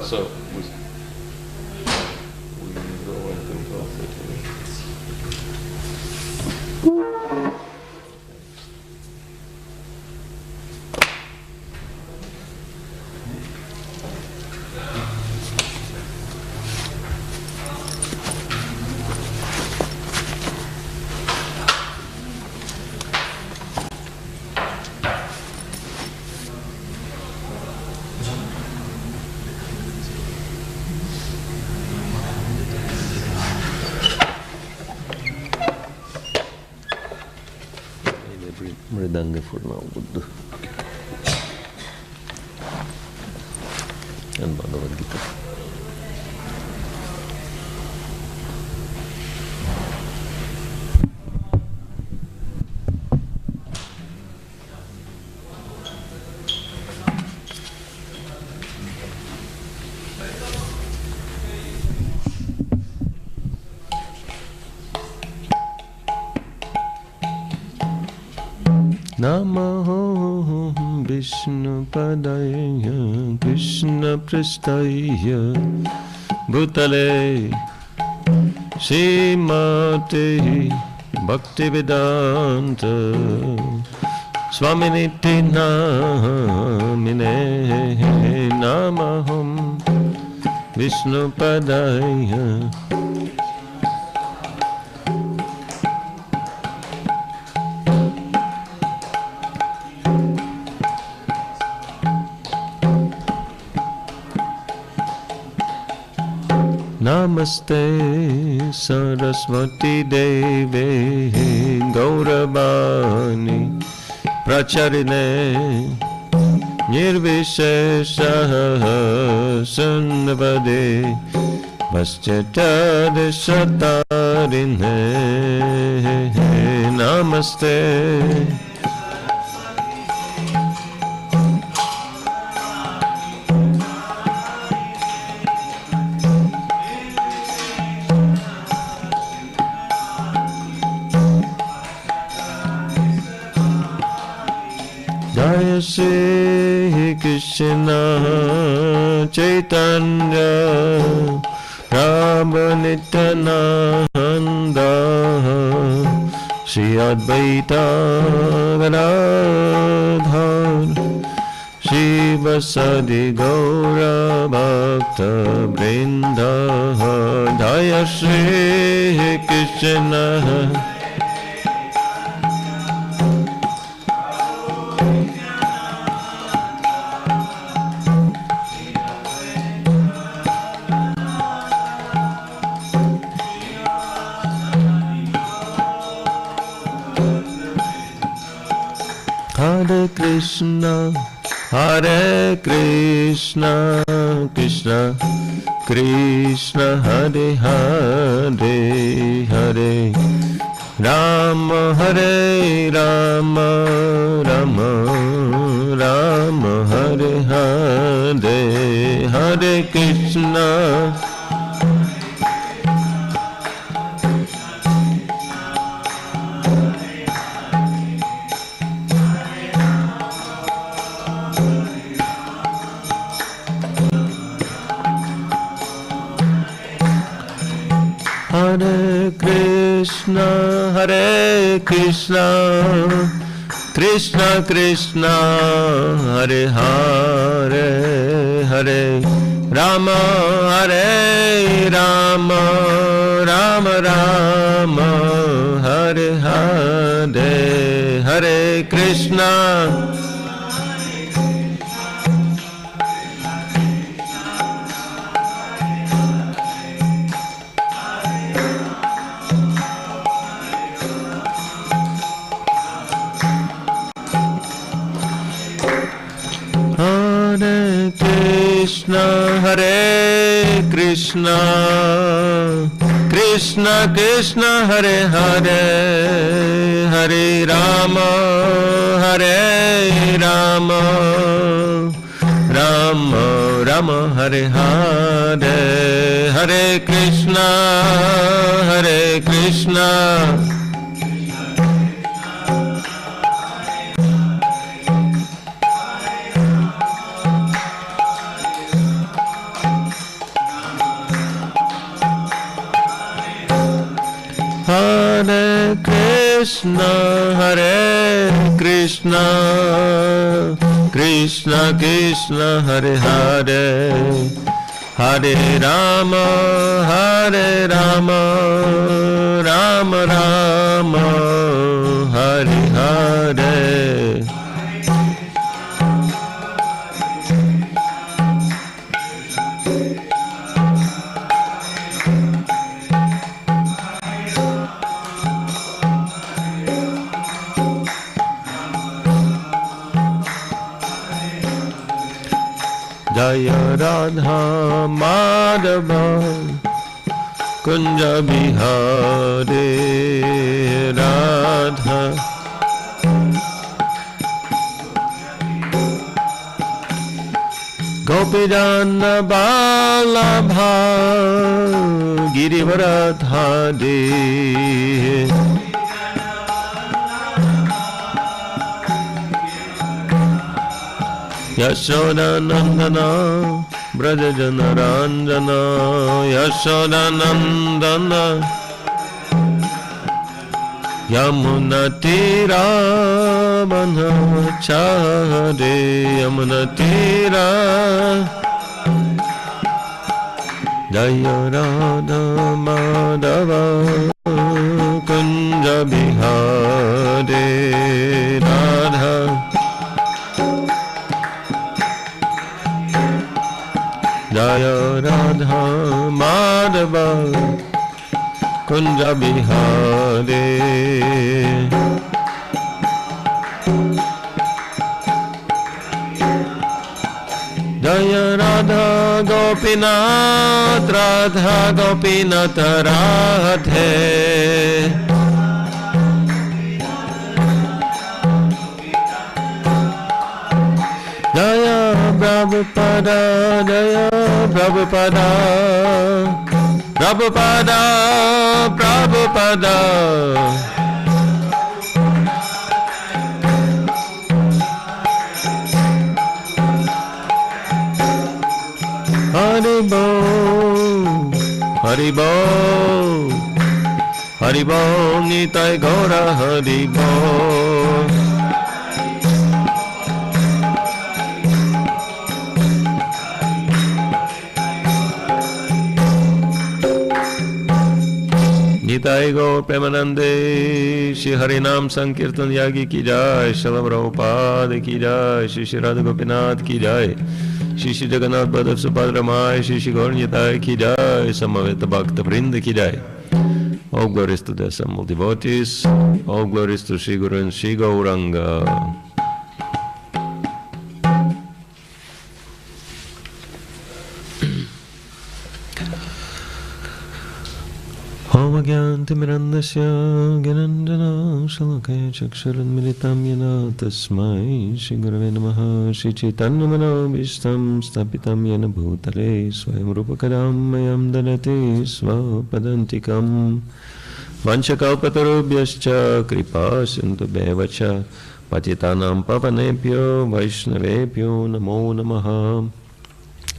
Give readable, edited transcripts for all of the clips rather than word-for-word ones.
So we go and control it. Mridanga for now, Buddha. And Bhagavad Gita. Namo Vishnu Padaya Krishna Pristaya Bhutale Srimate Bhaktivedanta Swaminiti Namine Namaham Vishnu Padaya Namaste Saraswati Deve Gauravani Pracharine Nirvishesha Sannavade Paschatad Shatarine Namaste Jaya Shri Krishna Chaitanya Prabhu Nityananda Shri Advaita Gadadhar Shri Vasadi Gaura Bhakta Vrinda Jaya Shri Krishna Hare Krishna, Hare Krishna, Krishna, Krishna, Hare Hare, Hare Rama, Hare Rama, Rama, Rama, Hare Hare, Hare Krishna. Hare Krishna, Hare Krishna, Krishna Krishna, Hare Hare, Hare Rama, Hare Rama, Rama Rama, Hare Hare, Hare Krishna. Hare Krishna, Hare Krishna, Krishna Krishna, Hare Hare, Hare Rama, Hare Rama, Rama Rama, Hare Hare, Hare Krishna, Hare Krishna, Hare Krishna, Hare Krishna, Krishna Krishna, Hare Hare, Hare Rama, Hare Rama, Rama Rama, Hare Hare. Jaya Radha Madhava Kunja Bihare Radha Gopidana Balabha Girivaradhade Yashoda Nandana Brajajana Ranjana Yashoda Nandana Yamuna Tira Manachare Yamuna Tira Jaya Radha Madhava Kunja Bihare Radha Jaya Radha Madhava Kunja Bihare Jaya Radha Gopinath Radha Gopinath Radhe Jaya Prabhupada Jaya Prabhupada Prabhupada Prabhupada Haribo Haribo Haribo Nitai Gaura Haribo Nitai Gaur Premanande Shri Harinam Sankirtan Yagi ki jai Shalom Prabhupada ki jai Shri Shri Radha Gopinath ki jai Shri Shri Jagannath Badav Subhadra Mai Shri Shri Gaur Nitai ki jai Samaveta Bhakta Vrinda ki jai. All glories to the assembled devotees, all glories to Shri Guru and Shri Gauranga. Om Gyantimirandasya Gyanandana Shalakaya Chaksharanmilitam Yana Tasmai Shri Gurave Namaha Shri Chaitanya Manobishtam Stapitam Yana Bhutale Swayam Rupakadam Mayam Danati Svapadantikam Vanchakalpatarubhyascha Kripa Sindhu Bevacha Patitanam Pavanebhyo Vaishnavebhyo Namo Namaha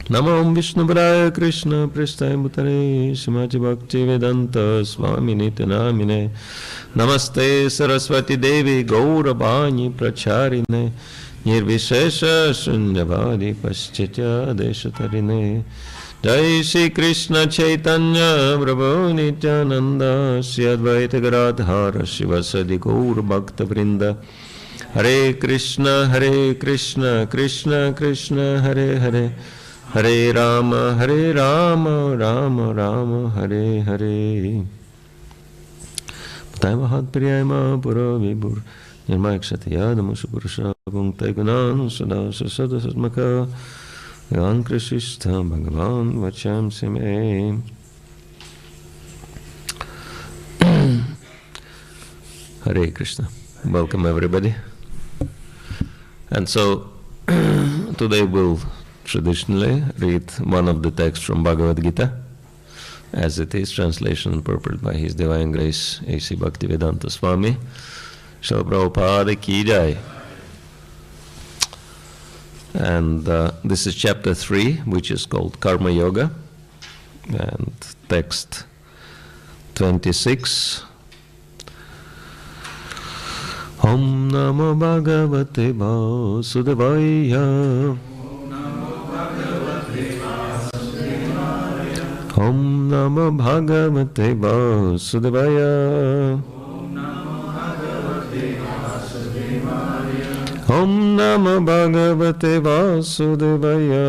Namo Vishnu Padaya Krishna Pristaya Bhutale Srimati Bhakti Vedanta Swami Nityanamine Namaste Saraswati Devi Gauravani Pracharine Nirvishesha Shunyavadi Paschitya Deshatarine Jai Shri Krishna Chaitanya Prabhu Nityananda Shri Advaita Gadadhara Shivasadi Gaur Bhakta Vrinda Hare Krishna Krishna Krishna Hare Hare Hare Rama, Rama Rama, Hare Hare. Ptai Mahat Priyama Pura Vibur Nirmayak Satyada Musapurusha Punktai Gunan Sada Sasada Satmaka Yan Krishista Bhagavan Vacham Sime. Hare Krishna. Welcome everybody. And so today we'll traditionally read one of the texts from Bhagavad Gita. as it is, translation and purport by His Divine Grace A.C. Bhaktivedanta Swami. Srila Prabhupada Ki Jai. And this is chapter 3, which is called Karma Yoga, and text 26. Om Namo Bhagavate Vasudevaya. Om Namo Bhagavate Vasudevaya. Om Namo Bhagavate Vasudevaya.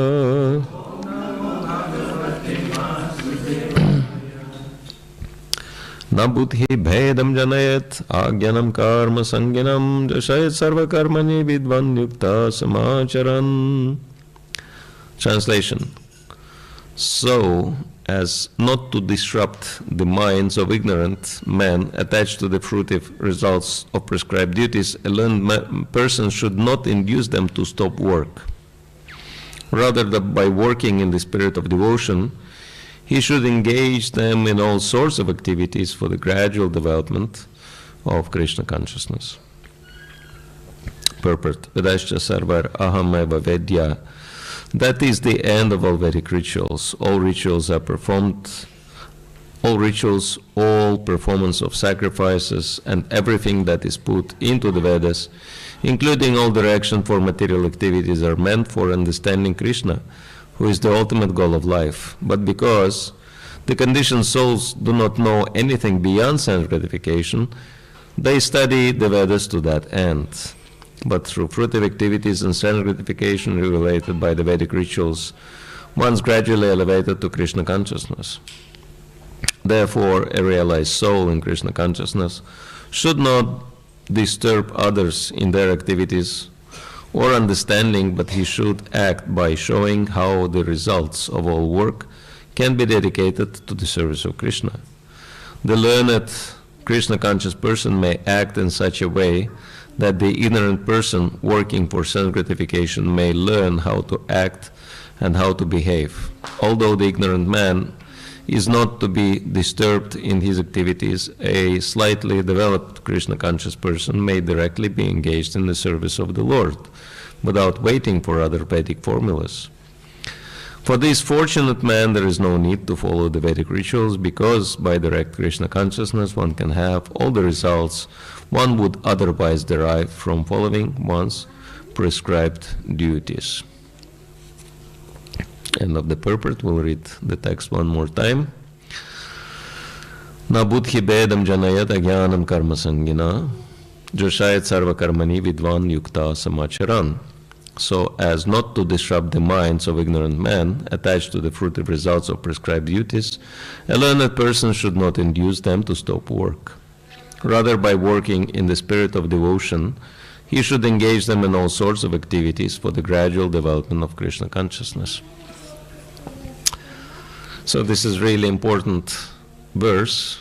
Na buddhi bhedam janayat agyanam karma sanginam jashayat sarva karmani vidvan yukta samacharan. Translation. So as not to disrupt the minds of ignorant men attached to the fruitive results of prescribed duties, a learned person should not induce them to stop work. Rather, by working in the spirit of devotion, he should engage them in all sorts of activities for the gradual development of Krishna consciousness. Purport. Vedascha sarvar aham eva vedya. That is the end of all Vedic rituals. All rituals are performed, all rituals, all performance of sacrifices, and everything that is put into the Vedas, including all direction for material activities, are meant for understanding Krishna, who is the ultimate goal of life. But because the conditioned souls do not know anything beyond sense gratification, they study the Vedas to that end. But through fruitive activities and sense gratification regulated by the Vedic rituals, one is gradually elevated to Krishna consciousness. Therefore, a realized soul in Krishna consciousness should not disturb others in their activities or understanding, but he should act by showing how the results of all work can be dedicated to the service of Krishna. The learned Krishna conscious person may act in such a way that the ignorant person working for sense gratification may learn how to act and how to behave. Although the ignorant man is not to be disturbed in his activities, a slightly developed Krishna conscious person may directly be engaged in the service of the Lord without waiting for other Vedic formulas. For this fortunate man, there is no need to follow the Vedic rituals, because by direct Krishna consciousness one can have all the results one would otherwise derive from following one's prescribed duties. End of the purport. We'll read the text one more time. Na buddhi bedam janayat agyanam karma sangina joshayat sarva karmani vidvan yukta samacharan. So as not to disrupt the minds of ignorant men attached to the fruitive results of prescribed duties, a learned person should not induce them to stop work. Rather, by working in the spirit of devotion, he should engage them in all sorts of activities for the gradual development of Krishna consciousness. So this is really important verse,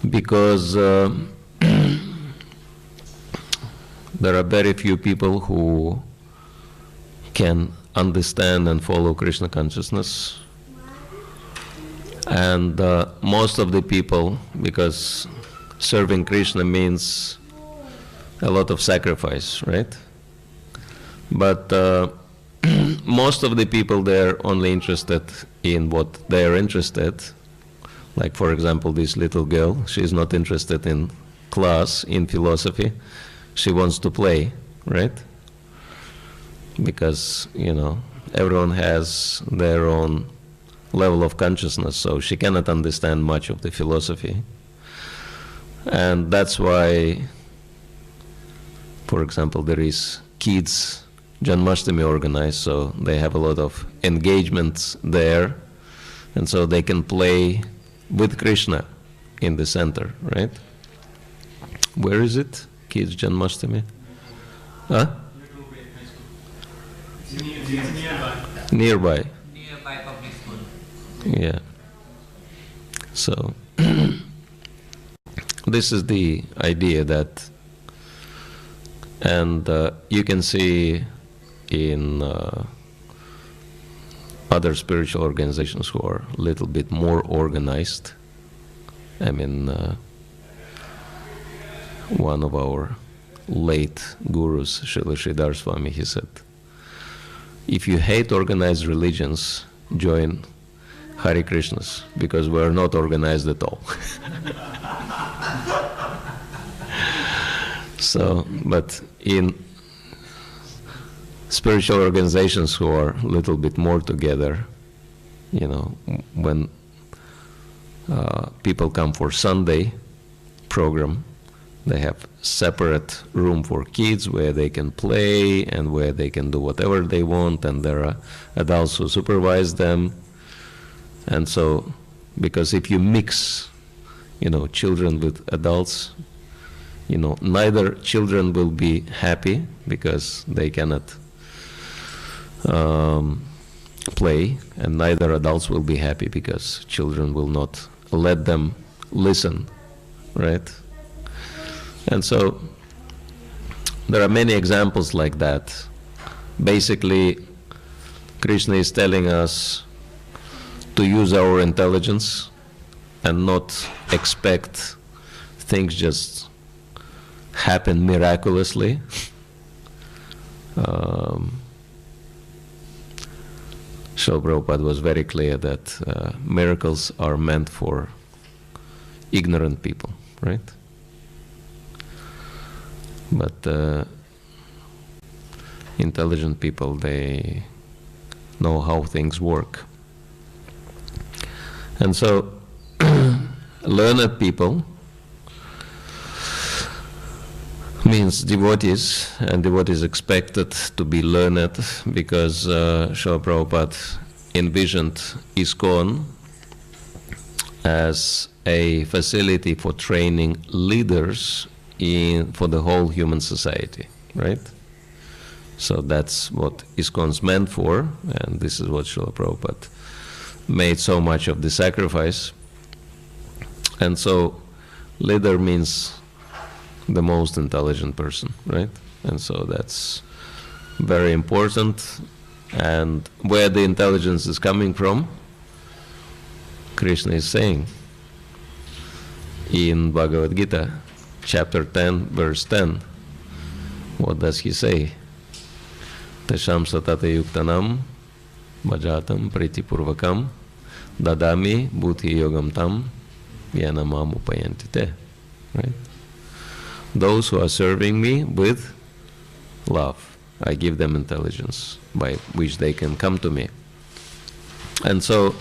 because there are very few people who can understand and follow Krishna consciousness. And most of the people, because serving Krishna means a lot of sacrifice, right? But most of the people, they're only interested in what they are interested. Like, for example, this little girl, she's not interested in class, in philosophy. She wants to play, right? Because, you know, everyone has their own level of consciousness, so she cannot understand much of the philosophy. And that's why, for example, there is kids Janmashtami organized, so they have a lot of engagements there, and so they can play with Krishna in the center, right? Where is it? Kids Janmashtami? Huh? Nearby. Nearby public school. Yeah. So this is the idea that, and you can see in other spiritual organizations who are a little bit more organized. I mean, one of our late gurus, Srila Sridhar Swami, he said, if you hate organized religions, join Hare Krishnas, because we are not organized at all. So, but in spiritual organizations who are a little bit more together, you know, when people come for Sunday program, they have separate room for kids where they can play and where they can do whatever they want, and there are adults who supervise them. And so, because if you mix, you know, children with adults, you know, neither children will be happy because they cannot play, and neither adults will be happy because children will not let them listen, right? And so there are many examples like that. Basically, Krishna is telling us to use our intelligence and not expect things just happen miraculously. So Prabhupada was very clear that miracles are meant for ignorant people, right? But intelligent people, they know how things work. And so learned people means devotees, and devotees expected to be learned because Srila Prabhupada envisioned ISKCON as a facility for training leaders for the whole human society, right? So that's what ISKCON's meant for, and this is what Srila Prabhupada made so much of the sacrifice. And so leader means the most intelligent person, right? And so that's very important. And where the intelligence is coming from, Krishna is saying in Bhagavad Gita, chapter 10, verse 10. What does he say? Tesham satata yuktanam bhajatam pritipurvakam dadami buddhi yogam tam yanamam upayantite. Right? Those who are serving me with love, I give them intelligence by which they can come to me. And so,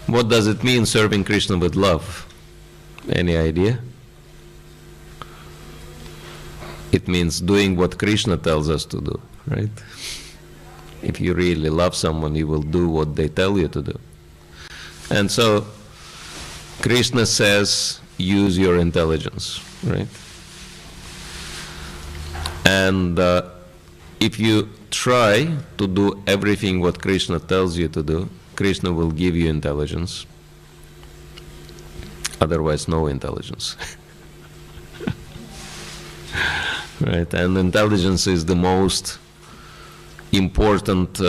what does it mean serving Krishna with love? Any idea? It means doing what Krishna tells us to do, right? If you really love someone, you will do what they tell you to do. And so, Krishna says, use your intelligence, right? And if you try to do everything what Krishna tells you to do, Krishna will give you intelligence. Otherwise, no intelligence. Right? And intelligence is the most important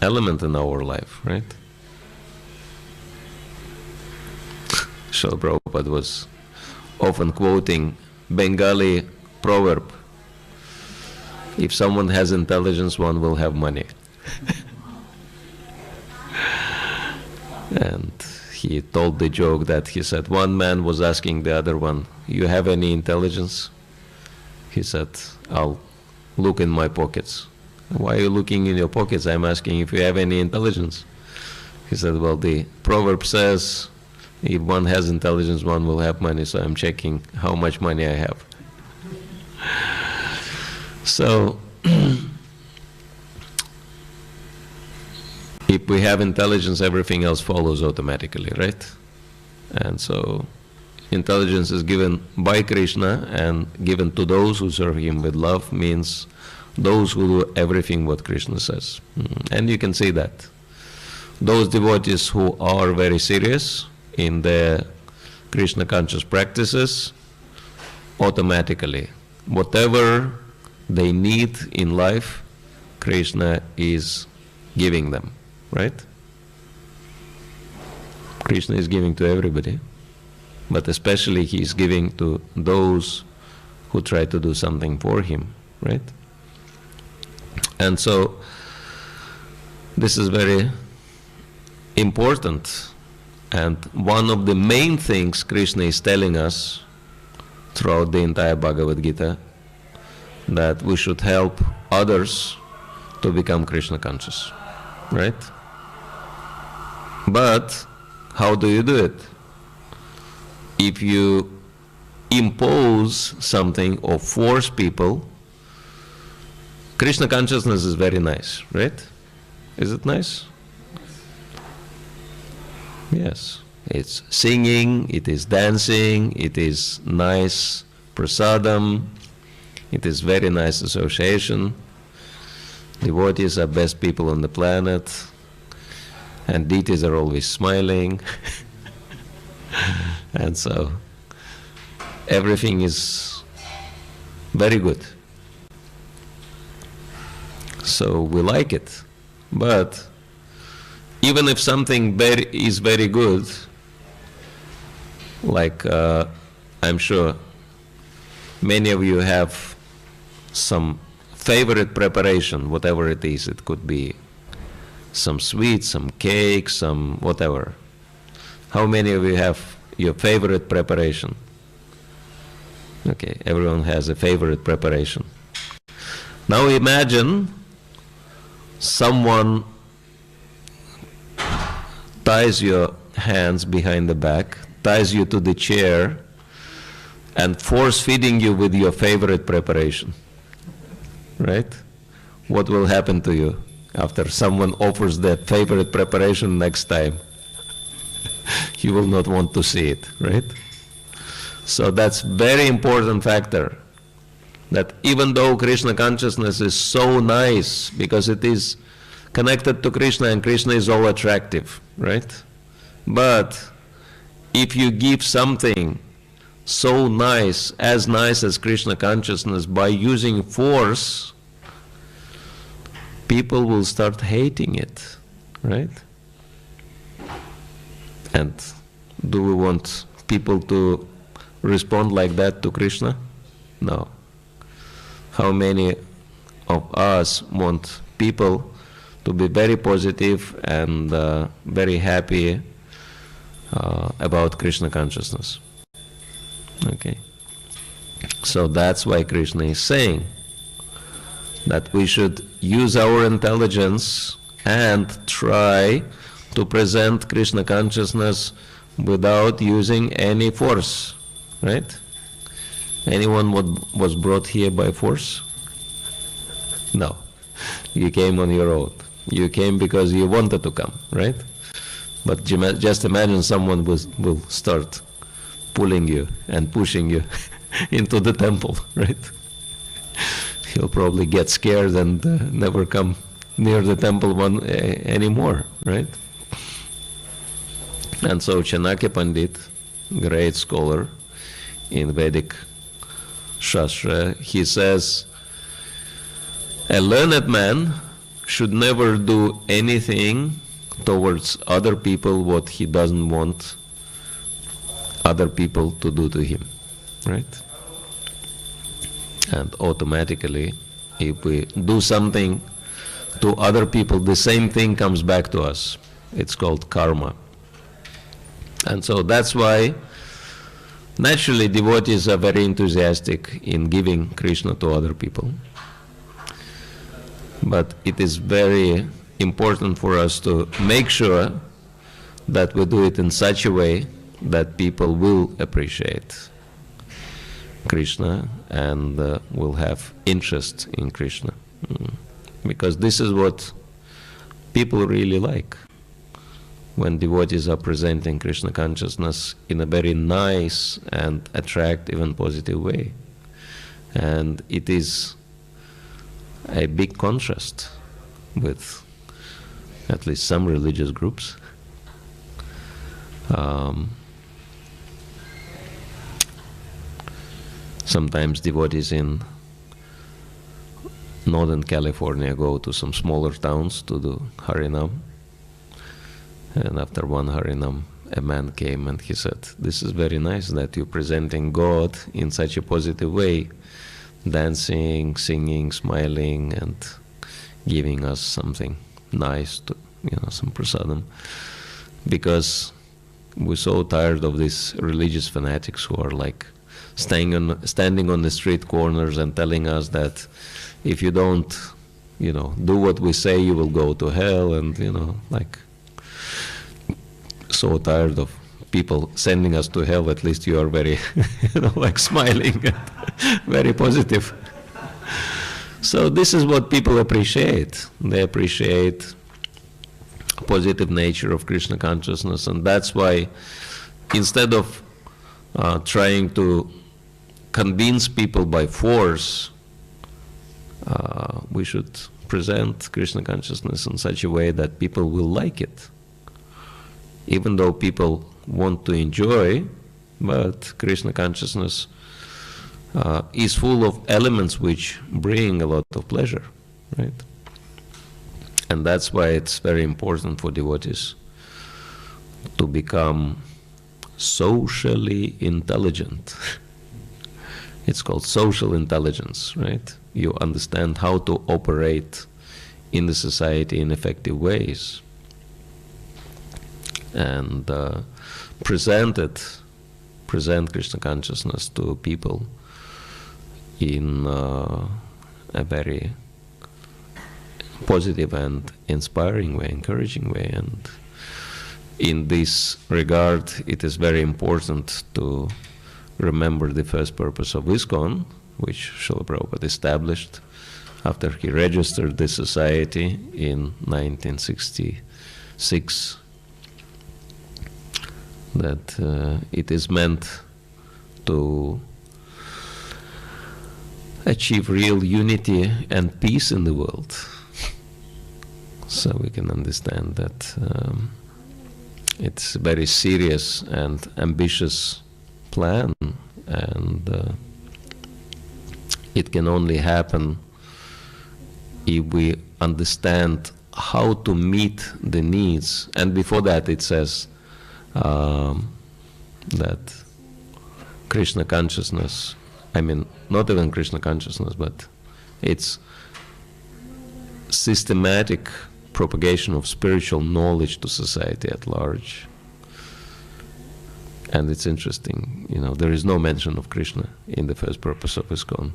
element in our life, right? Srila Prabhupada was often quoting Bengali proverb, if someone has intelligence, one will have money. And he told the joke that he said, one man was asking the other one, you have any intelligence? He said, I'll look in my pockets. Why are you looking in your pockets? I'm asking if you have any intelligence. He said, well, the proverb says, if one has intelligence, one will have money, so I'm checking how much money I have. So, if we have intelligence, everything else follows automatically, right? And so, intelligence is given by Krishna and given to those who serve him with love, means those who do everything what Krishna says. And you can see that. Those devotees who are very serious in their Krishna conscious practices, automatically, whatever they need in life, Krishna is giving them, right? Krishna is giving to everybody, but especially he is giving to those who try to do something for him, right? And so this is very important, and one of the main things Krishna is telling us throughout the entire Bhagavad Gita, that we should help others to become Krishna conscious, right? But how do you do it? If you impose something or force people, Krishna consciousness is very nice, right? Is it nice? Yes. It's singing, it is dancing, it is nice prasadam, it is very nice association. Devotees are best people on the planet, and deities are always smiling. And so everything is very good. So we like it. But even if something is very good, like I'm sure many of you have some favorite preparation, whatever it is. It could be some sweets, some cake, some whatever. How many of you have your favorite preparation? Okay, everyone has a favorite preparation. Now imagine someone ties your hands behind the back, ties you to the chair, and force-feeding you with your favorite preparation, right? What will happen to you after someone offers that favorite preparation next time? You will not want to see it, right? So that's very important factor, that even though Krishna consciousness is so nice, because it is connected to Krishna and Krishna is all attractive, right? But if you give something so nice as Krishna consciousness by using force, people will start hating it, right? And do we want people to respond like that to Krishna? No. How many of us want people to be very positive and very happy about Krishna consciousness? Okay. So that's why Krishna is saying that we should use our intelligence and try to present Krishna consciousness without using any force, right? Anyone was brought here by force? No. You came on your own. You came because you wanted to come, right? But just imagine someone will start pulling you and pushing you into the temple, right? He'll probably get scared and never come near the temple anymore, right? And so Chanakya Pandit, great scholar in Vedic Shastra, he says, a learned man should never do anything towards other people what he doesn't want other people to do to him, right? And automatically, if we do something to other people, the same thing comes back to us. It's called karma. And so that's why naturally devotees are very enthusiastic in giving Krishna to other people. But it is very important for us to make sure that we do it in such a way that people will appreciate Krishna and will have interest in Krishna. Because this is what people really like, when devotees are presenting Krishna consciousness in a very nice and attractive and positive way. And it is a big contrast with at least some religious groups. Sometimes devotees in Northern California, go to some smaller towns to do Harinam. And after one Harinam, a man came and he said, "This is very nice that you're presenting God in such a positive way, dancing, singing, smiling, and giving us something nice, to, some prasadam. Because we're so tired of these religious fanatics who are like standing on the street corners and telling us that if you don't, do what we say, you will go to hell, and like so tired of people sending us to hell. At least you are very, like smiling, and very positive." So this is what people appreciate. They appreciate positive nature of Krishna consciousness, and that's why instead of trying to convince people by force, we should present Krishna consciousness in such a way that people will like it. Even though people want to enjoy, but Krishna consciousness is full of elements which bring a lot of pleasure, right? And that's why it's very important for devotees to become socially intelligent. It's called social intelligence, right? You understand how to operate in the society in effective ways, and present Krishna consciousness to people in a very positive and inspiring way, encouraging way. And in this regard, it is very important to remember the first purpose of ISKCON, which Srila Prabhupada established after he registered the society in 1966, that it is meant to achieve real unity and peace in the world. So we can understand that it's a very serious and ambitious plan, and it can only happen if we understand how to meet the needs. And before that it says that Krishna consciousness, not even Krishna consciousness, but it's systematic propagation of spiritual knowledge to society at large. And it's interesting, there is no mention of Krishna in the first purpose of ISKCON.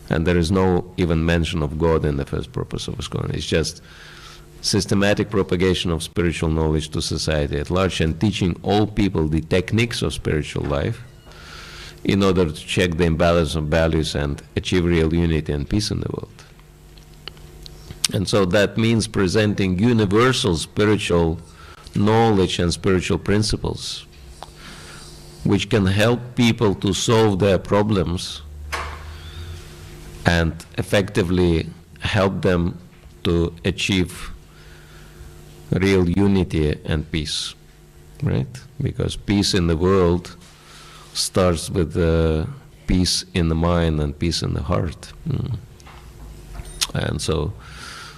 And there is no even mention of God in the first purpose of ISKCON. It's just systematic propagation of spiritual knowledge to society at large, and teaching all people the techniques of spiritual life in order to check the imbalance of values and achieve real unity and peace in the world. And so that means presenting universal spiritual knowledge and spiritual principles which can help people to solve their problems and effectively help them to achieve real unity and peace, right? Because peace in the world starts with peace in the mind and peace in the heart. And so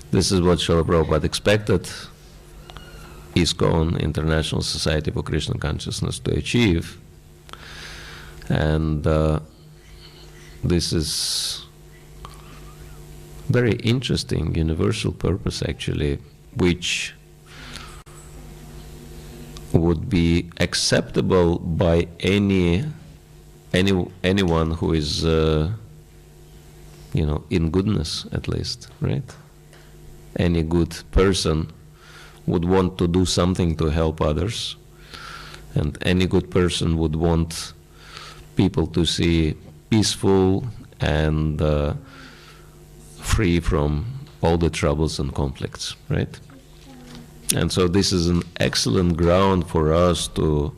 this is what Srila Prabhupada expected ISKCON, International Society for Krishna Consciousness, to achieve. And this is very interesting universal purpose, actually, which would be acceptable by anyone who is in goodness, at least, right? Any good person would want to do something to help others, and any good person would want people to see peaceful and free from all the troubles and conflicts, right? And so this is an excellent ground for us to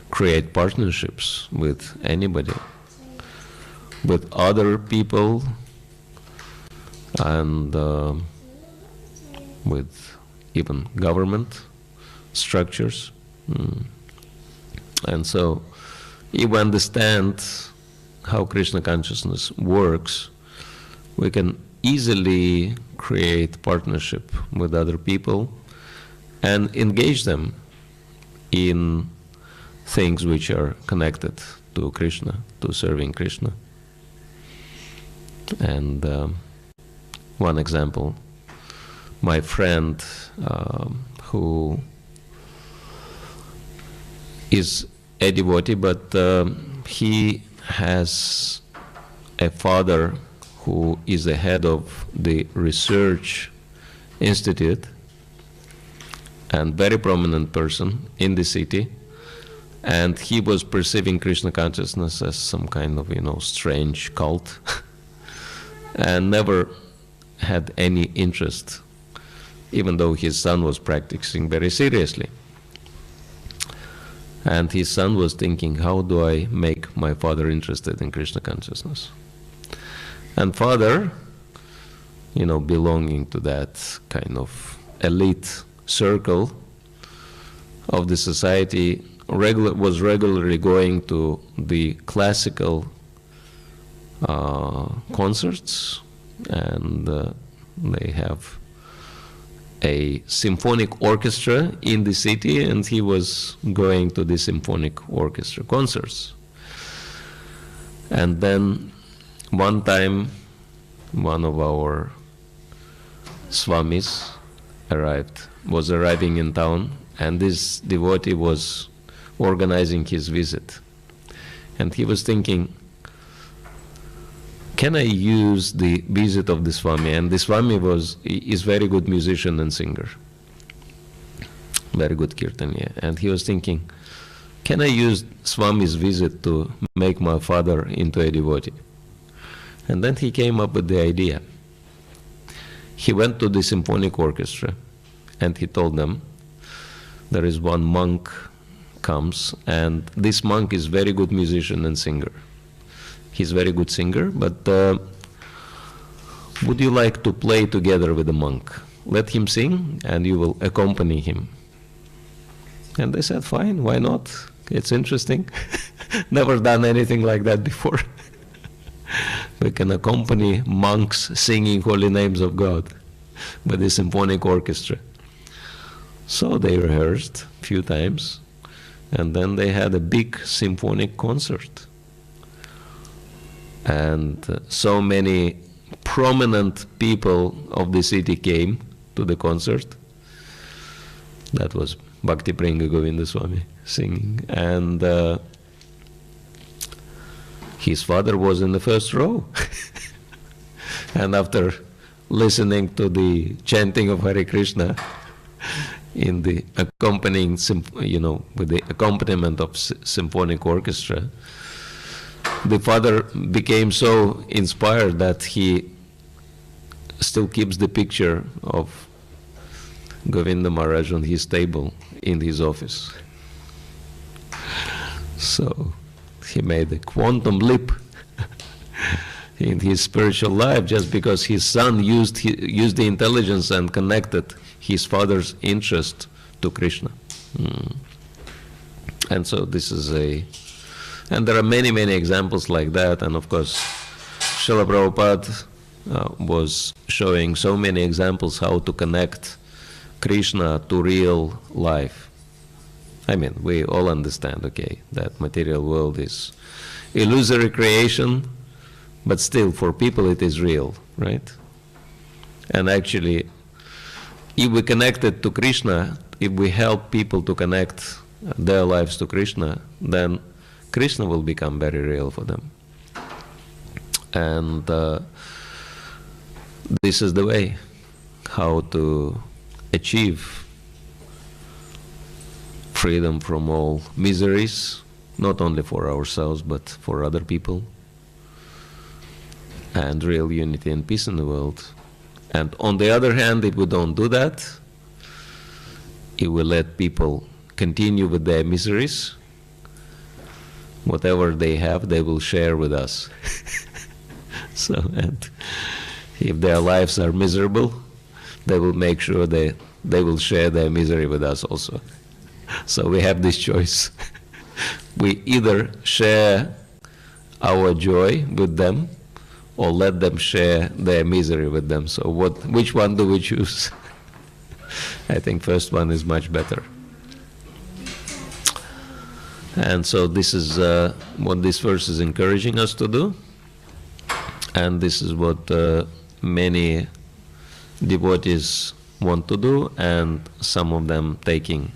create partnerships with anybody, with other people, and with even government structures. And so if we understand how Krishna consciousness works, we can easily create partnership with other people and engage them in things which are connected to Krishna, to serving Krishna. And one example, my friend who is a devotee, but he has a father who is the head of the research institute and very prominent person in the city, and he was perceiving Krishna consciousness as some kind of, strange cult and never had any interest, even though his son was practicing very seriously. And his son was thinking, how do I make my father interested in Krishna consciousness? And father, belonging to that kind of elite circle of the society, was regularly going to the classical concerts, and they have a symphonic orchestra in the city, and he was going to the symphonic orchestra concerts. And then one time, one of our swamis was arriving in town, and this devotee was organizing his visit. And he was thinking, can I use the visit of the Swami? And the Swami is very good musician and singer, very good kirtaniya. And he was thinking, can I use Swami's visit to make my father into a devotee? And then he came up with the idea. He went to the symphonic orchestra and he told them, there is one monk comes, and this monk is very good musician and singer. He's very good singer, but would you like to play together with the monk? Let him sing and you will accompany him. And they said, fine, why not? It's interesting. Never done anything like that before. We can accompany monks singing holy names of God with the symphonic orchestra. So they rehearsed a few times, and then they had a big symphonic concert. And so many prominent people of the city came to the concert. That was Bhakti Pringa Govinda Swami singing. And his father was in the first row. And after listening to the chanting of Hare Krishna in the accompanying, with the accompaniment of symphonic orchestra, the father became so inspired that he still keeps the picture of Govinda Maharaj on his table in his office. So he made a quantum leap in his spiritual life just because his son used the intelligence and connected his father's interest to Krishna. And so this is and there are many, many examples like that. And of course, Srila Prabhupada was showing so many examples how to connect Krishna to real life. I mean, we all understand, okay, that material world is illusory creation, but still for people it is real, right? And actually, if we connect it to Krishna, if we help people to connect their lives to Krishna, then Krishna will become very real for them. And this is the way how to achieve freedom from all miseries, not only for ourselves but for other people, and real unity and peace in the world. And on the other hand, if we don't do that, if we let people continue with their miseries, whatever they have, they will share with us. So, and if their lives are miserable, they will make sure they will share their misery with us also. So we have this choice. We either share our joy with them, or let them share their misery with them. So which one do we choose? I think first one is much better. And so this is what this verse is encouraging us to do. And this is what many devotees want to do, and some of them taking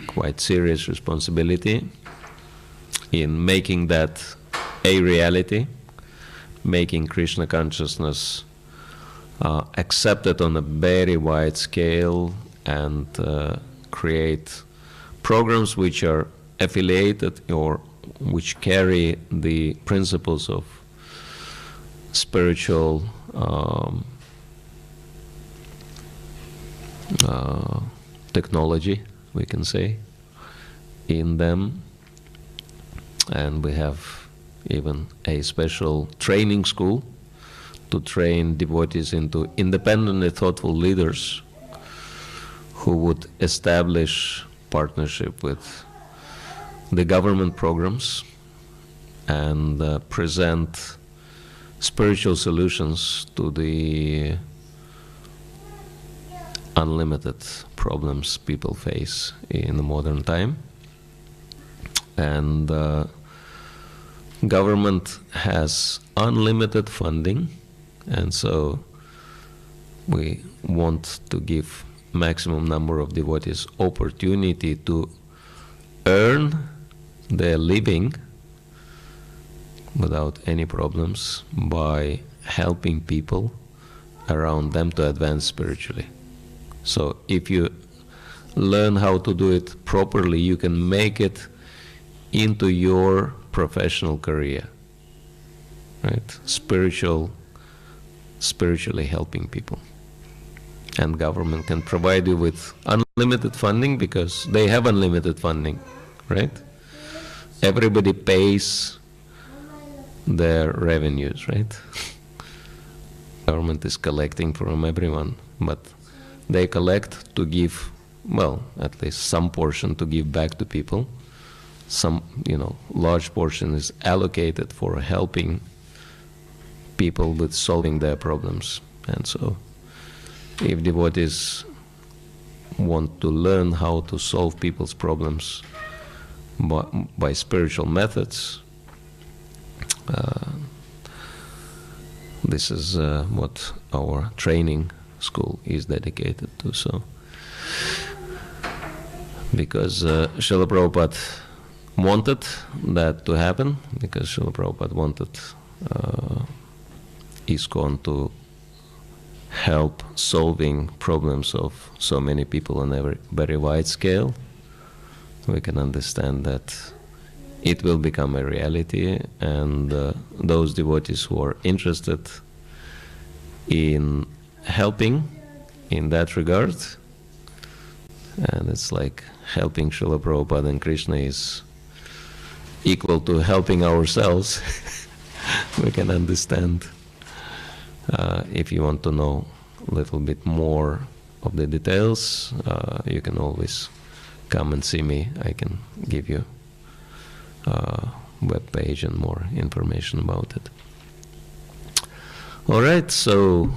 quite serious responsibility in making that a reality, making Krishna consciousness accepted on a very wide scale, and create programs which are affiliated or which carry the principles of spiritual technology, we can say, in them. And we have even a special training school to train devotees into independently thoughtful leaders who would establish partnership with the government programs and present spiritual solutions to the unlimited problems people face in the modern time. And government has unlimited funding, and so we want to give maximum number of devotees opportunity to earn their living without any problems by helping people around them to advance spiritually. So if you learn how to do it properly, you can make it into your professional career, right? Spiritually helping people. And government can provide you with unlimited funding because they have unlimited funding, right? Everybody pays their revenues, right? Government is collecting from everyone, but they collect to give, well, at least some portion to give back to people. Some, large portion is allocated for helping people with solving their problems. And so if devotees want to learn how to solve people's problems by spiritual methods, this is what our training school is dedicated to. So, because Srila Prabhupada wanted that to happen, because Srila Prabhupada wanted ISKCON to help solving problems of so many people on a very wide scale, we can understand that it will become a reality, and those devotees who are interested in helping in that regard, and it's like helping Srila Prabhupada and Krishna is equal to helping ourselves, we can understand. If you want to know a little bit more of the details, you can always come and see me. I can give you a web page and more information about it. All right, so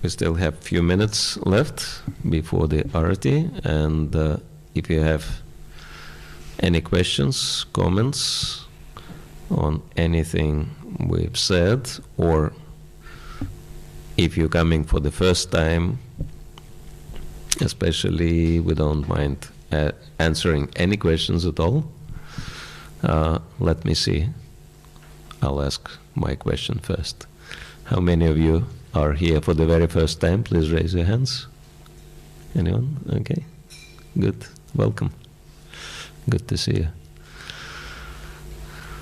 we still have a few minutes left before the Arati, and if you have any questions, comments on anything we've said, or if you're coming for the first time, especially, we don't mind answering any questions at all. Let me see. I'll ask my question first. How many of you are here for the very first time? Please raise your hands. Anyone? Okay. Good. Welcome. Good to see you.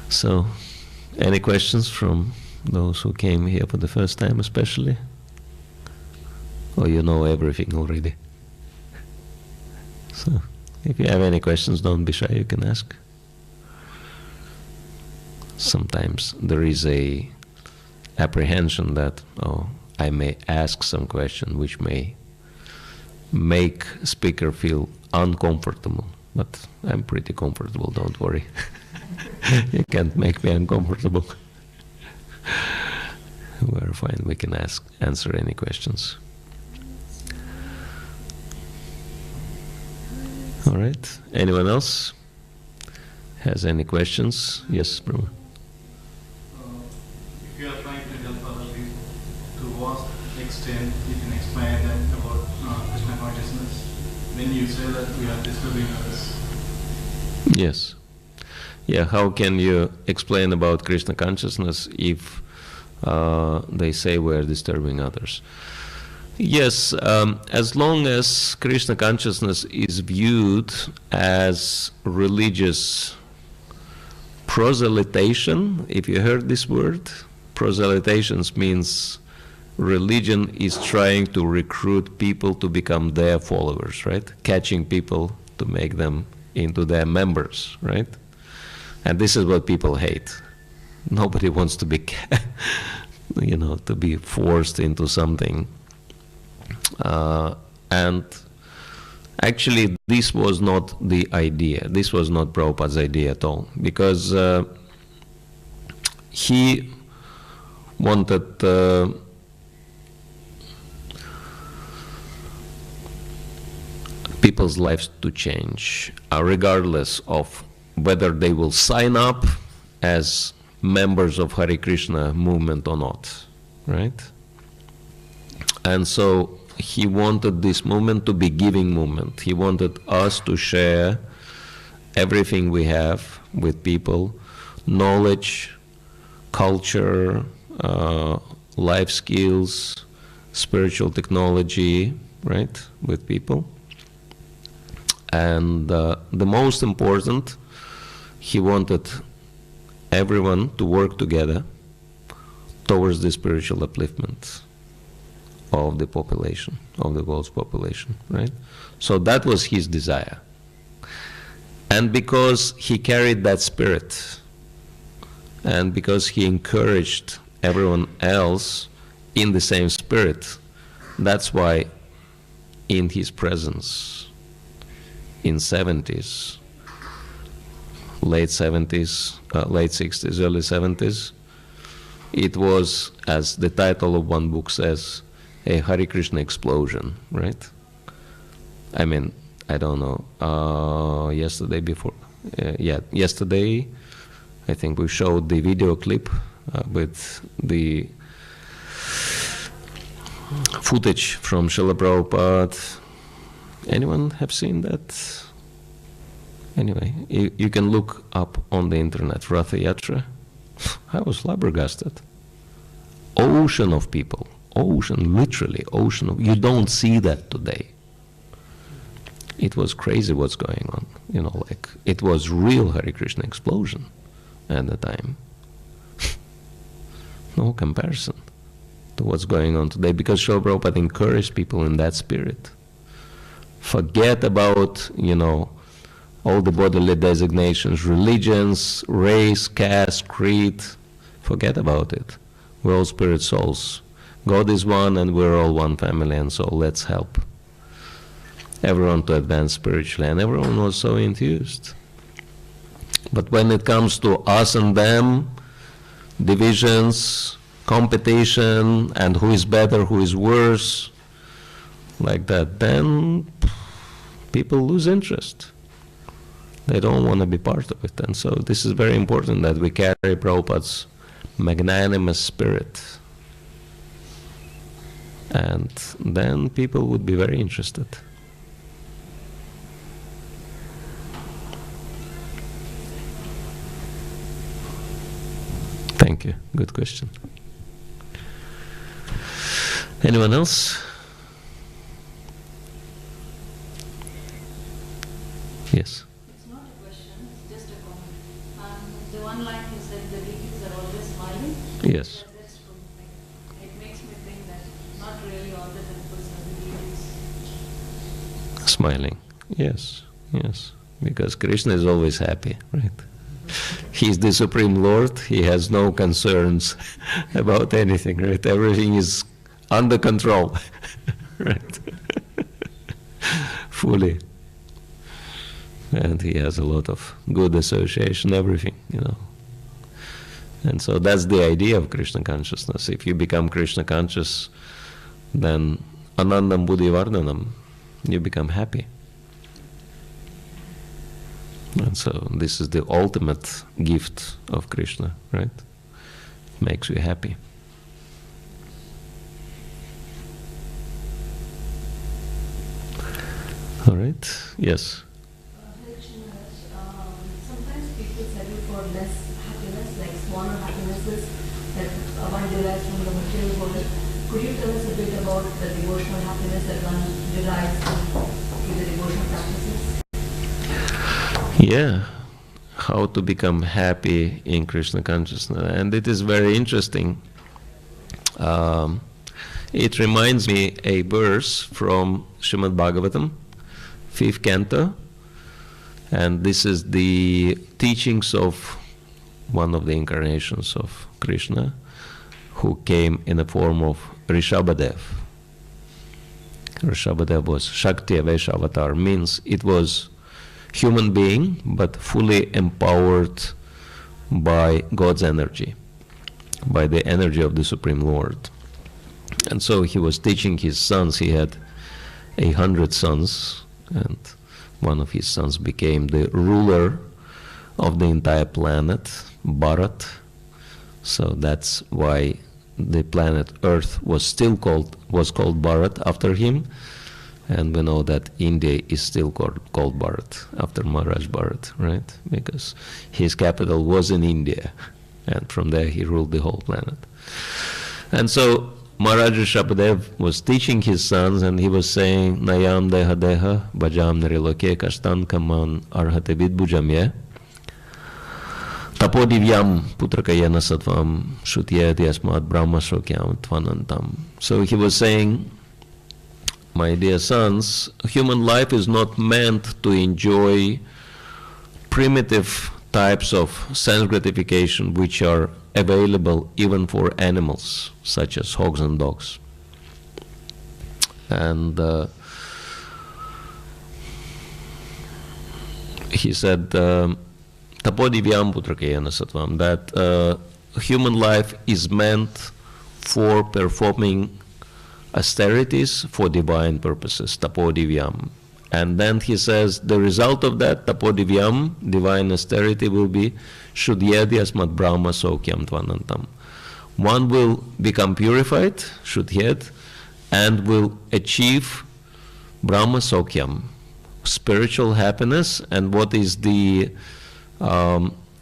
So, any questions from those who came here for the first time especially? Or you know everything already? So, if you have any questions, don't be shy, you can ask. Sometimes there is a apprehension that, I may ask some question which may make speaker feel uncomfortable, but I'm pretty comfortable, don't worry. You can't make me uncomfortable. We're fine. We can answer any questions. All right. Anyone else has any questions? Yes, Brahma. If you are trying to help other people, to what extent you can explain that about Krishna consciousness when you say that we are disturbing others? Yes. Yeah, how can you explain about Krishna consciousness if they say we're disturbing others? Yes, as long as Krishna consciousness is viewed as religious proselytation, if you heard this word, proselytation means religion is trying to recruit people to become their followers, right? Catching people to make them into their members, right? And this is what people hate. Nobody wants to be, to be forced into something. And actually, this was not the idea. This was not Prabhupada's idea at all, because he wanted people's lives to change, regardless of whether they will sign up as members of Hare Krishna movement or not, right? And so he wanted this movement to be giving movement. He wanted us to share everything we have with people, knowledge, culture, life skills, spiritual technology, right, with people. And the most important, he wanted everyone to work together towards the spiritual upliftment of the population, of the world's population, right? So that was his desire. And because he carried that spirit, and because he encouraged everyone else in the same spirit, that's why in his presence, in 70s, late 70s, late 60s, early 70s, it was, as the title of one book says, a Hare Krishna explosion, right? I mean, I don't know, yesterday, I think we showed the video clip with the footage from Srila Prabhupada. Anyone have seen that? Anyway, you can look up on the internet, Ratha Yatra. I was flabbergasted. Ocean of people. Ocean, literally ocean of, you don't see that today. It was crazy what's going on, like it was real Hare Krishna explosion at the time. No comparison to what's going on today, because Srila Prabhupada encouraged people in that spirit. Forget about, all the bodily designations, religions, race, caste, creed, forget about it. We're all spirit souls. God is one and we're all one family, and so let's help everyone to advance spiritually. And everyone was so enthused. But when it comes to us and them, divisions, competition, and who is better, who is worse, like that, then people lose interest. They don't want to be part of it. And so this is very important that we carry Prabhupada's magnanimous spirit. And then people would be very interested. Thank you. Good question. Anyone else? Yes. It's not a question, it's just a comment. The one line you said, the deities are always smiling. Yes. That's true. It makes me think that not really all the temples are the deities. Smiling. Yes, yes. Because Krishna is always happy, right? He is the Supreme Lord. He has no concerns about anything, right? Everything is under control, right? Fully. And he has a lot of good association, everything, And so that's the idea of Krishna consciousness. If you become Krishna conscious, then anandam buddhi vardhanam, you become happy. And so this is the ultimate gift of Krishna, right? It makes you happy. All right, yes. Sometimes people settle for less happiness, like smaller happinesses that one derives from the material world. Could you tell us a bit about the devotional happiness that one derives through the devotional practices? Yeah, how to become happy in Krishna consciousness. And it is very interesting. It reminds me a verse from Srimad Bhagavatam, 5th canto. And this is the teachings of one of the incarnations of Krishna, who came in the form of Rishabhadev. Rishabhadev was Shakti Avesha avatar, means it was human being, but fully empowered by God's energy, by the energy of the Supreme Lord. And so he was teaching his sons. He had 100 sons, and one of his sons became the ruler of the entire planet, Bharat. So that's why the planet Earth was called Bharat after him. And we know that India is still called Bharat after Maharaj Bharat, right? Because his capital was in India, and from there he ruled the whole planet. And so Maharaj Rishabhadev was teaching his sons, and he was saying, Nayam deha deha bhajam nariloke kastan kaman arhate vidbhujamye tapodivyam putrakayana sattvam shutyati asmat brahma shokyam tvanantam. So he was saying, my dear sons, human life is not meant to enjoy primitive types of sense gratification which are available even for animals, such as hogs and dogs. And he said, Tapodivyam putrakayana sattvam, that human life is meant for performing austerities for divine purposes, tapodivyam. And then he says the result of that, tapodivyam, divine austerity, will be shudyadi asmat brahma sokyam tvanantam. One will become purified, shudyad, and will achieve brahma sokyam, spiritual happiness. And what is the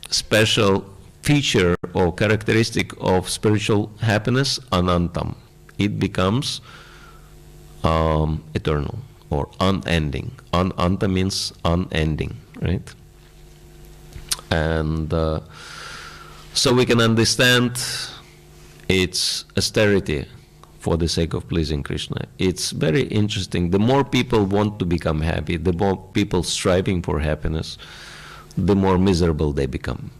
special feature or characteristic of spiritual happiness? Anantam. It becomes eternal or unending. Anta means unending, right? And so we can understand its austerity for the sake of pleasing Krishna. It's very interesting. The more people want to become happy, the more people striving for happiness, the more miserable they become,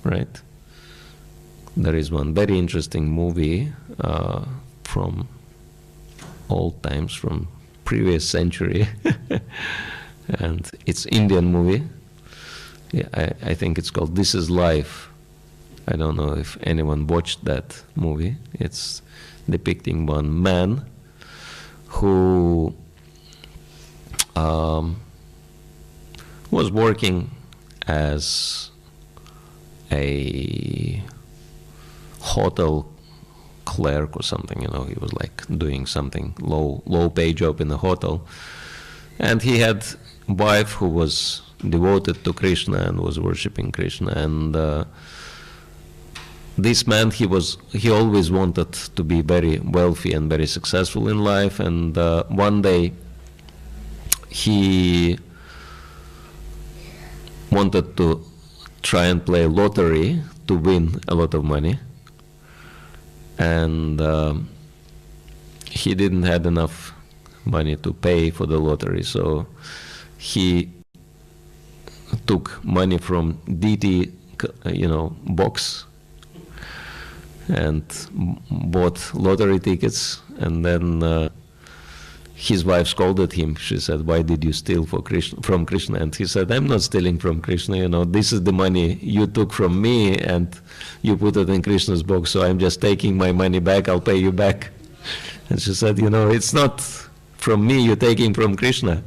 right? There is one very interesting movie from old times, from previous century, and it's Indian movie. Yeah, I think it's called This Is Life. I don't know if anyone watched that movie. It's depicting one man who was working as a hotel clerk or something, you know. He was like doing something low pay job in a hotel, and he had a wife who was devoted to Krishna and was worshipping Krishna. And this man, he always wanted to be very wealthy and very successful in life. And one day he wanted to try and play lottery to win a lot of money. And he didn't have enough money to pay for the lottery, so he took money from DT, box, and bought lottery tickets, and then his wife scolded him. She said, "Why did you steal from Krishna?" And he said, "I'm not stealing from Krishna. You know, this is the money you took from me, and you put it in Krishna's box. So I'm just taking my money back. I'll pay you back." And she said, "You know, it's not from me. You're taking from Krishna.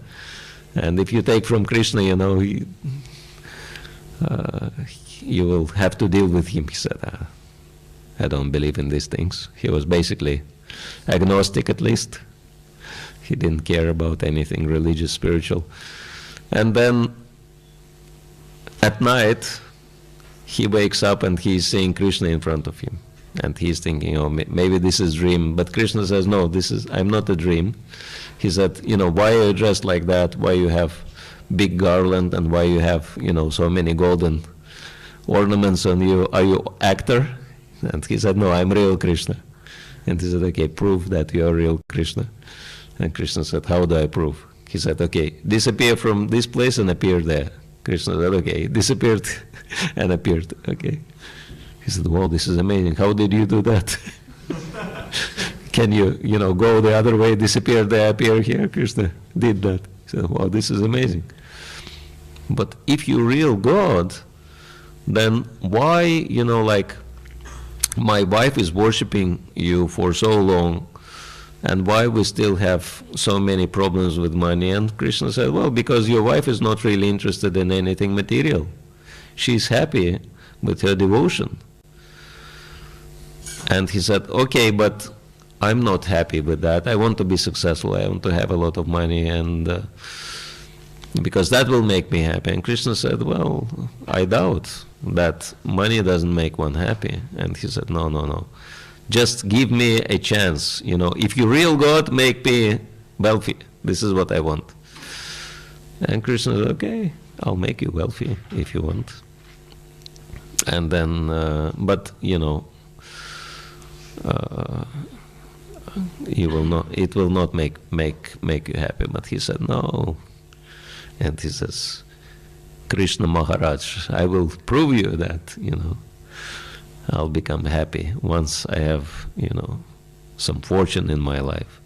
And if you take from Krishna, you know, you will have to deal with him." He said, "I don't believe in these things." He was basically agnostic, at least. He didn't care about anything religious, spiritual. And then at night, he wakes up and he's seeing Krishna in front of him. And he's thinking, "Oh, maybe this is dream." But Krishna says, "No, I'm not a dream." He said, "You know, why are you dressed like that? Why you have big garland, and why you have, you know, so many golden ornaments on you? Are you actor?" And he said, "No, I'm real Krishna." And he said, "Okay, prove that you are real Krishna." And Krishna said, "How do I prove?" He said, "Okay, disappear from this place and appear there." Krishna said, "Okay," disappeared and appeared. Okay. He said, "Wow, this is amazing. How did you do that?" "Can you know, go the other way, disappear there, appear here?" Krishna did that. He said, "Wow, this is amazing." But if you're real God, then why, you know, like, my wife is worshipping you for so long, and why we still have so many problems with money? And Krishna said, "Well, because your wife is not really interested in anything material. She's happy with her devotion." And he said, "Okay, but I'm not happy with that. I want to be successful. I want to have a lot of money, and because that will make me happy." And Krishna said, "Well, I doubt that money doesn't make one happy." And he said, "No, no, no. Just give me a chance. You know, if you're real God, make me wealthy. This is what I want." And Krishna said, "Okay, I'll make you wealthy if you want." And then, but you know, it will not make you happy. But he said, "No." And he says, "Krishna Maharaj, I will prove you that, you know, I'll become happy once I have, you know, some fortune in my life."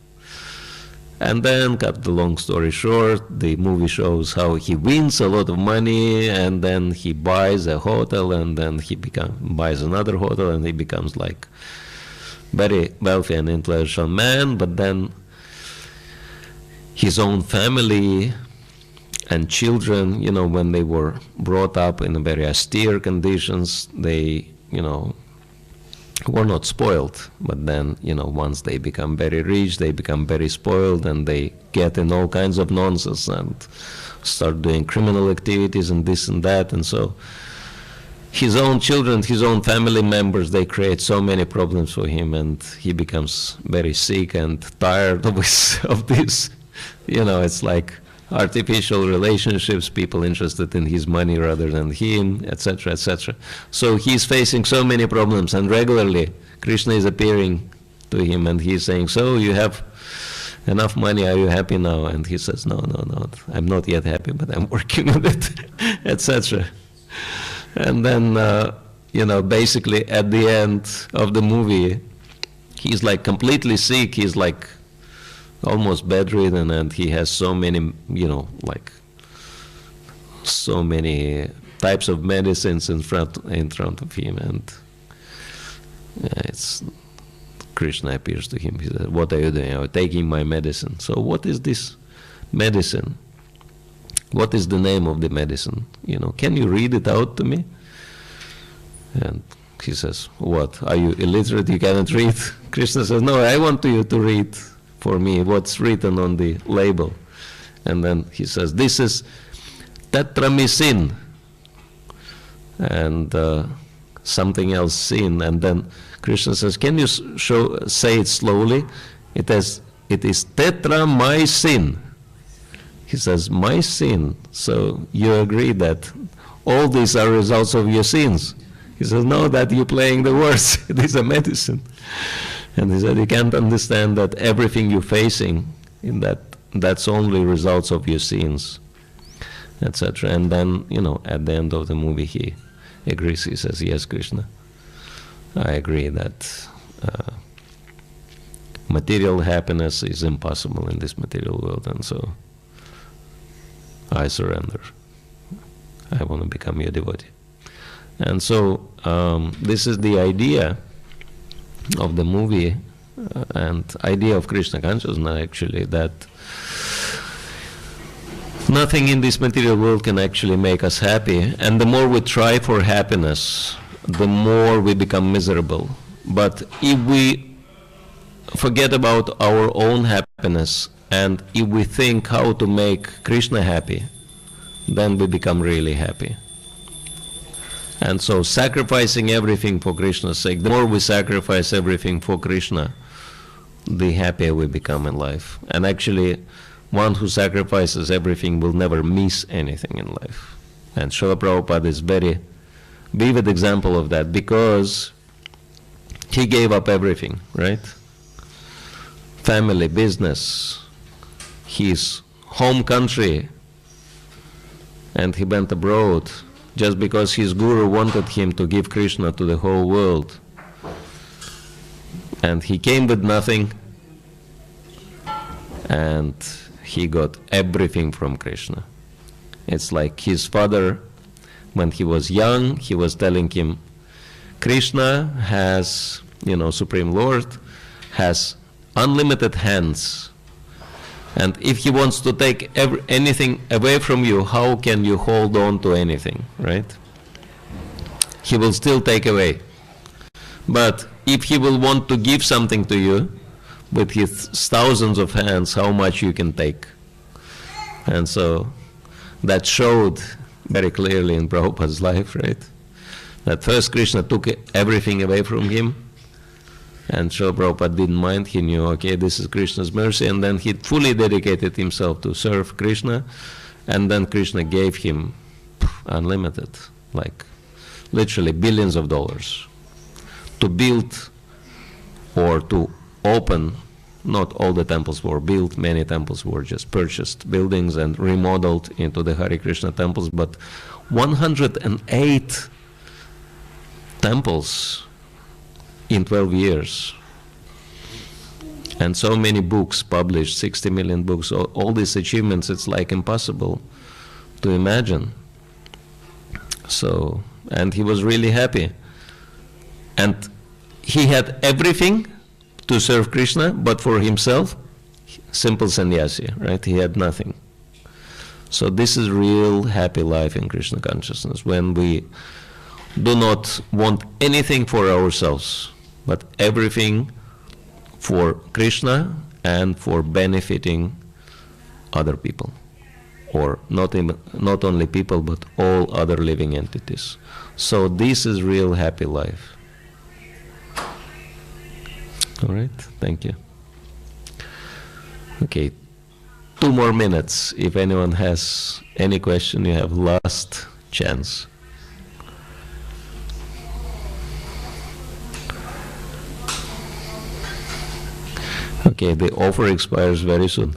And then, cut the long story short, the movie shows how he wins a lot of money, and then he buys a hotel, and then he buys another hotel, and he becomes like very wealthy and influential man. But then his own family and children, you know, when they were brought up in very austere conditions, they, you know, were not spoiled. But then, you know, once they become very rich, they become very spoiled, and they get in all kinds of nonsense and start doing criminal activities and this and that. And so his own children, his own family members, they create so many problems for him, and he becomes very sick and tired of this. You know, it's like artificial relationships, people interested in his money rather than him, etc., etc. So he's facing so many problems, and regularly Krishna is appearing to him, and he's saying, "So you have enough money, are you happy now?" And he says, "No, no, no, I'm not yet happy, but I'm working on it," etc. And then, you know, basically at the end of the movie, he's like completely sick, he's like almost bedridden, and he has so many, you know, like so many types of medicines in front of him, and it's Krishna appears to him. He says, "What are you doing?" "I'm taking my medicine." "So what is this medicine? What is the name of the medicine? You know, can you read it out to me?" And he says, "What? Are you illiterate? You cannot read?" Krishna says, "No, I want you to read for me what's written on the label." And then he says, "This is tetramycin," and something else sin. And then Krishna says, "Can you say it slowly?" It is tetramycin. He says, "My sin." "So you agree that all these are results of your sins?" He says, "No, that you're playing the words. It is a medicine." And he said, "You can't understand that everything you're facing, that's only results of your sins," etc. And then, you know, at the end of the movie, he agrees. He says, "Yes, Krishna, I agree that material happiness is impossible in this material world, and so I surrender. I want to become your devotee. And so this is the idea of the movie and idea of Krishna consciousness, actually, that nothing in this material world can actually make us happy, and the more we try for happiness, the more we become miserable. But if we forget about our own happiness, and if we think how to make Krishna happy, then we become really happy. And so sacrificing everything for Krishna's sake, the more we sacrifice everything for Krishna, the happier we become in life. And actually, one who sacrifices everything will never miss anything in life. And Srila Prabhupada is very vivid example of that, because he gave up everything, right? Family, business, his home country, and he went abroad just because his guru wanted him to give Krishna to the whole world. And he came with nothing, and he got everything from Krishna. It's like his father, when he was young, he was telling him, Krishna has, Supreme Lord, has unlimited hands. And if he wants to take anything away from you, how can you hold on to anything, right? He will still take away. But if he will want to give something to you, with his thousands of hands, how much you can take. And so that showed very clearly in Prabhupada's life, right? That first Krishna took everything away from him, and Srila Prabhupada didn't mind. He knew, okay, this is Krishna's mercy, and then he fully dedicated himself to serve Krishna, and then Krishna gave him unlimited, like literally billions of dollars to build or to open. Not all the temples were built, many temples were just purchased buildings and remodeled into the Hare Krishna temples, but 108 temples in 12 years. And so many books published, 60 million books, all these achievements, it's like impossible to imagine. So, and he was really happy. And he had everything to serve Krishna, but for himself, simple sannyasi, right? He had nothing. So this is real happy life in Krishna consciousness, when we do not want anything for ourselves, but everything for Krishna and for benefiting other people, or not only people, but all other living entities. So this is real happy life. All right, thank you. Okay, 2 more minutes. If anyone has any question, you have last chance. Okay, the offer expires very soon.